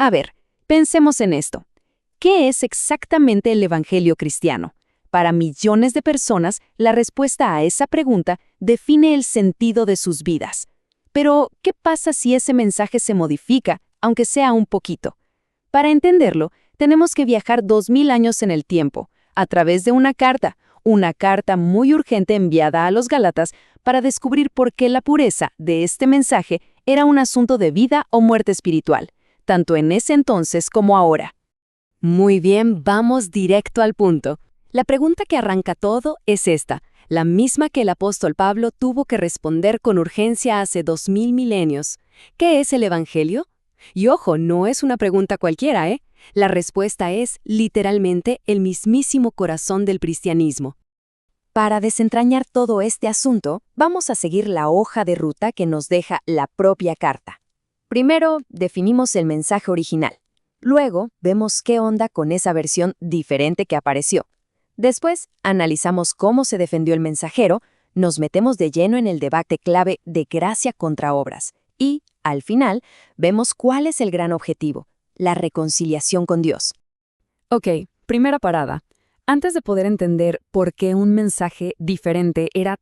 A ver, pensemos en esto. ¿Qué es exactamente el Evangelio cristiano? Para millones de personas, la respuesta a esa pregunta define el sentido de sus vidas. Pero, ¿qué pasa si ese mensaje se modifica, aunque sea un poquito? Para entenderlo, tenemos que viajar 2000 años en el tiempo, a través de una carta muy urgente enviada a los Gálatas para descubrir por qué la pureza de este mensaje era un asunto de vida o muerte espiritual, tanto en ese entonces como ahora. Muy bien, vamos directo al punto. La pregunta que arranca todo es esta, la misma que el apóstol Pablo tuvo que responder con urgencia hace 2000 milenios. ¿Qué es el Evangelio? Y ojo, no es una pregunta cualquiera, ¿eh? La respuesta es, literalmente, el mismísimo corazón del cristianismo. Para desentrañar todo este asunto, vamos a seguir la hoja de ruta que nos deja la propia carta. Primero, definimos el mensaje original. Luego, vemos qué onda con esa versión diferente que apareció. Después, analizamos cómo se defendió el mensajero, nos metemos de lleno en el debate clave de gracia contra obras. Y, al final, vemos cuál es el gran objetivo, la reconciliación con Dios. Ok, primera parada. Antes de poder entender por qué un mensaje diferente era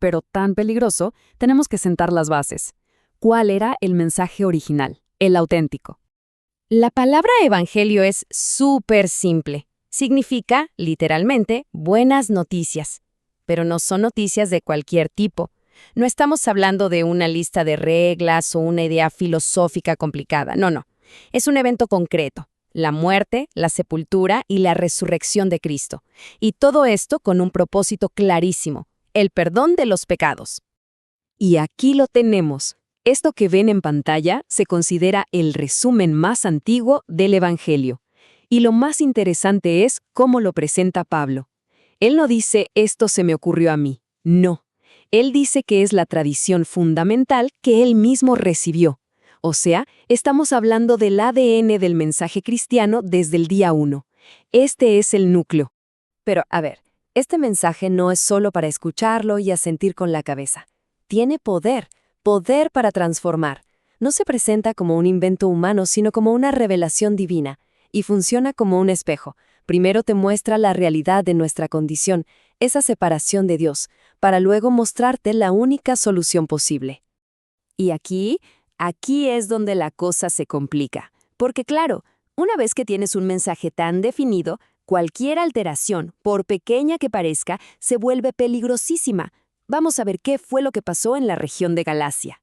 pero tan peligroso, tenemos que sentar las bases. ¿Cuál era el mensaje original, el auténtico? La palabra evangelio es súper simple. Significa, literalmente, buenas noticias. Pero no son noticias de cualquier tipo. No estamos hablando de una lista de reglas o una idea filosófica complicada. No. Es un evento concreto. La muerte, la sepultura y la resurrección de Cristo. Y todo esto con un propósito clarísimo, el perdón de los pecados. Y aquí lo tenemos. Esto que ven en pantalla se considera el resumen más antiguo del Evangelio. Y lo más interesante es cómo lo presenta Pablo. Él no dice, esto se me ocurrió a mí. No. Él dice que es la tradición fundamental que él mismo recibió. O sea, estamos hablando del ADN del mensaje cristiano desde el día 1. Este es el núcleo. Pero, a ver, este mensaje no es solo para escucharlo y asentir con la cabeza. Tiene poder para transformar. No se presenta como un invento humano, sino como una revelación divina. Y funciona como un espejo. Primero te muestra la realidad de nuestra condición, esa separación de Dios, para luego mostrarte la única solución posible. Y aquí es donde la cosa se complica. Porque claro, una vez que tienes un mensaje tan definido, cualquier alteración, por pequeña que parezca, se vuelve peligrosísima. Vamos a ver qué fue lo que pasó en la región de Galacia.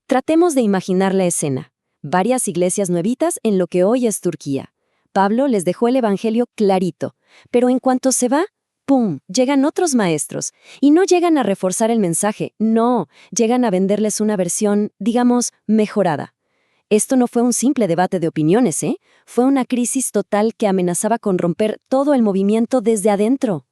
Tratemos de imaginar la escena. Varias iglesias nuevitas en lo que hoy es Turquía. Pablo les dejó el evangelio clarito, pero en cuanto se va, ¡pum!, llegan otros maestros. Y no llegan a reforzar el mensaje, no, llegan a venderles una versión, digamos, mejorada. Esto no fue un simple debate de opiniones, ¿eh? Fue una crisis total que amenazaba con romper todo el movimiento desde adentro.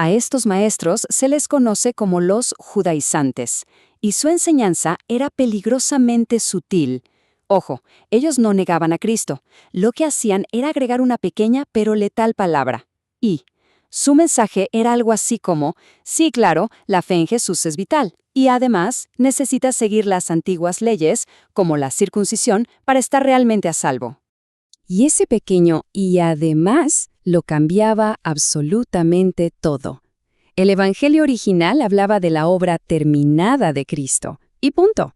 A estos maestros se les conoce como los judaizantes, y su enseñanza era peligrosamente sutil. Ojo, ellos no negaban a Cristo. Lo que hacían era agregar una pequeña pero letal palabra. Y su mensaje era algo así como, sí, claro, la fe en Jesús es vital. Y además, necesitas seguir las antiguas leyes, como la circuncisión, para estar realmente a salvo. Y ese pequeño «y además» lo cambiaba absolutamente todo. El evangelio original hablaba de la obra terminada de Cristo. Y punto.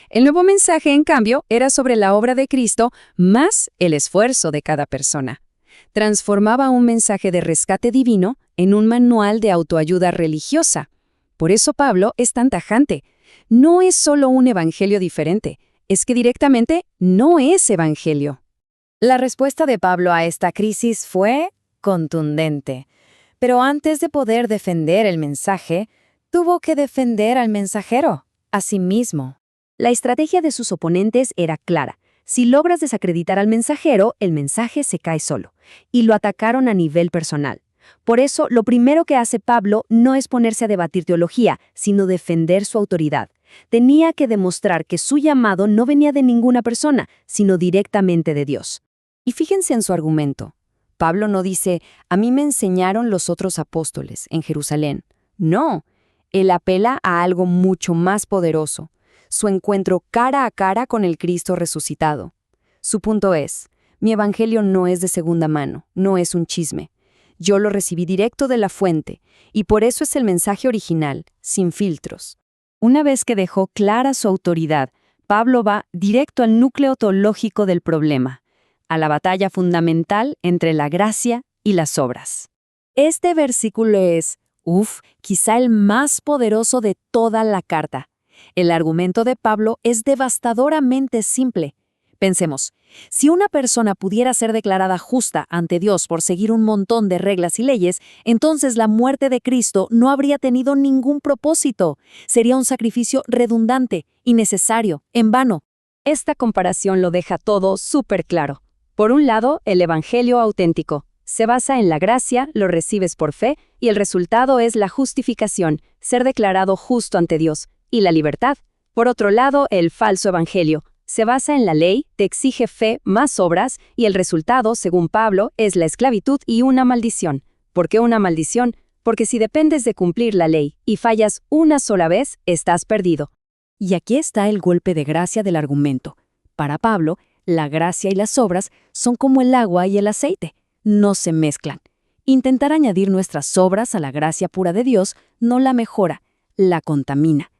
El nuevo mensaje, en cambio, era sobre la obra de Cristo más el esfuerzo de cada persona. Transformaba un mensaje de rescate divino en un manual de autoayuda religiosa. Por eso Pablo es tan tajante. No es solo un evangelio diferente, es que directamente no es evangelio. La respuesta de Pablo a esta crisis fue contundente. Pero antes de poder defender el mensaje, tuvo que defender al mensajero, a sí mismo. La estrategia de sus oponentes era clara. Si logras desacreditar al mensajero, el mensaje se cae solo. Y lo atacaron a nivel personal. Por eso, lo primero que hace Pablo no es ponerse a debatir teología, sino defender su autoridad. Tenía que demostrar que su llamado no venía de ninguna persona, sino directamente de Dios. Y fíjense en su argumento. Pablo no dice, a mí me enseñaron los otros apóstoles en Jerusalén. No, él apela a algo mucho más poderoso. Su encuentro cara a cara con el Cristo resucitado. Su punto es, mi evangelio no es de segunda mano, no es un chisme. Yo lo recibí directo de la fuente, y por eso es el mensaje original, sin filtros. Una vez que dejó clara su autoridad, Pablo va directo al núcleo teológico del problema, a la batalla fundamental entre la gracia y las obras. Este versículo es, quizá el más poderoso de toda la carta. El argumento de Pablo es devastadoramente simple. Pensemos, si una persona pudiera ser declarada justa ante Dios por seguir un montón de reglas y leyes, entonces la muerte de Cristo no habría tenido ningún propósito. Sería un sacrificio redundante, innecesario, en vano. Esta comparación lo deja todo súper claro. Por un lado, el evangelio auténtico. Se basa en la gracia, lo recibes por fe, y el resultado es la justificación, ser declarado justo ante Dios, y la libertad. Por otro lado, el falso evangelio. Se basa en la ley, te exige fe más obras, y el resultado, según Pablo, es la esclavitud y una maldición. ¿Por qué una maldición? Porque si dependes de cumplir la ley y fallas una sola vez, estás perdido. Y aquí está el golpe de gracia del argumento. Para Pablo, la gracia y las obras son como el agua y el aceite. No se mezclan. Intentar añadir nuestras obras a la gracia pura de Dios no la mejora, la contamina.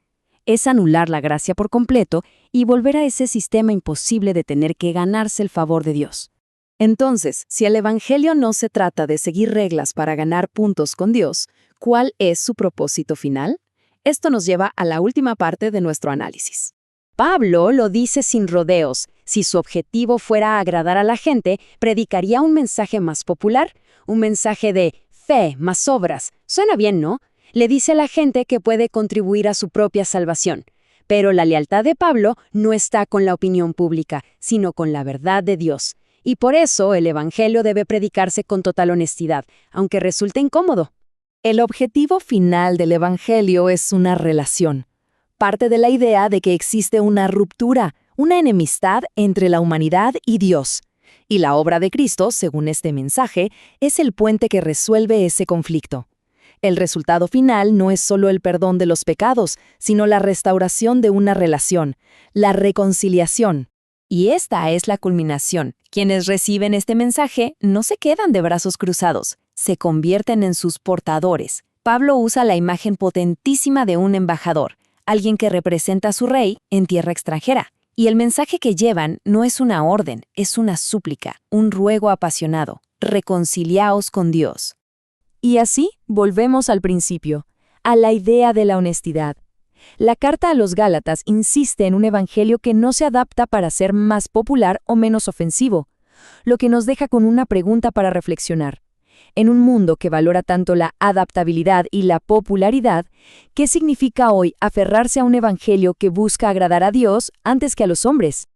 Es anular la gracia por completo y volver a ese sistema imposible de tener que ganarse el favor de Dios. Entonces, si el evangelio no se trata de seguir reglas para ganar puntos con Dios, ¿cuál es su propósito final? Esto nos lleva a la última parte de nuestro análisis. Pablo lo dice sin rodeos. Si su objetivo fuera agradar a la gente, predicaría un mensaje más popular, un mensaje de fe más obras. Suena bien, ¿no? Le dice a la gente que puede contribuir a su propia salvación. Pero la lealtad de Pablo no está con la opinión pública, sino con la verdad de Dios. Y por eso el evangelio debe predicarse con total honestidad, aunque resulte incómodo. El objetivo final del evangelio es una relación. Parte de la idea de que existe una ruptura, una enemistad entre la humanidad y Dios. Y la obra de Cristo, según este mensaje, es el puente que resuelve ese conflicto. El resultado final no es solo el perdón de los pecados, sino la restauración de una relación, la reconciliación. Y esta es la culminación. Quienes reciben este mensaje no se quedan de brazos cruzados, se convierten en sus portadores. Pablo usa la imagen potentísima de un embajador, alguien que representa a su rey en tierra extranjera. Y el mensaje que llevan no es una orden, es una súplica, un ruego apasionado. Reconciliaos con Dios. Y así volvemos al principio, a la idea de la honestidad. La carta a los Gálatas insiste en un evangelio que no se adapta para ser más popular o menos ofensivo, lo que nos deja con una pregunta para reflexionar. En un mundo que valora tanto la adaptabilidad y la popularidad, ¿qué significa hoy aferrarse a un evangelio que busca agradar a Dios antes que a los hombres?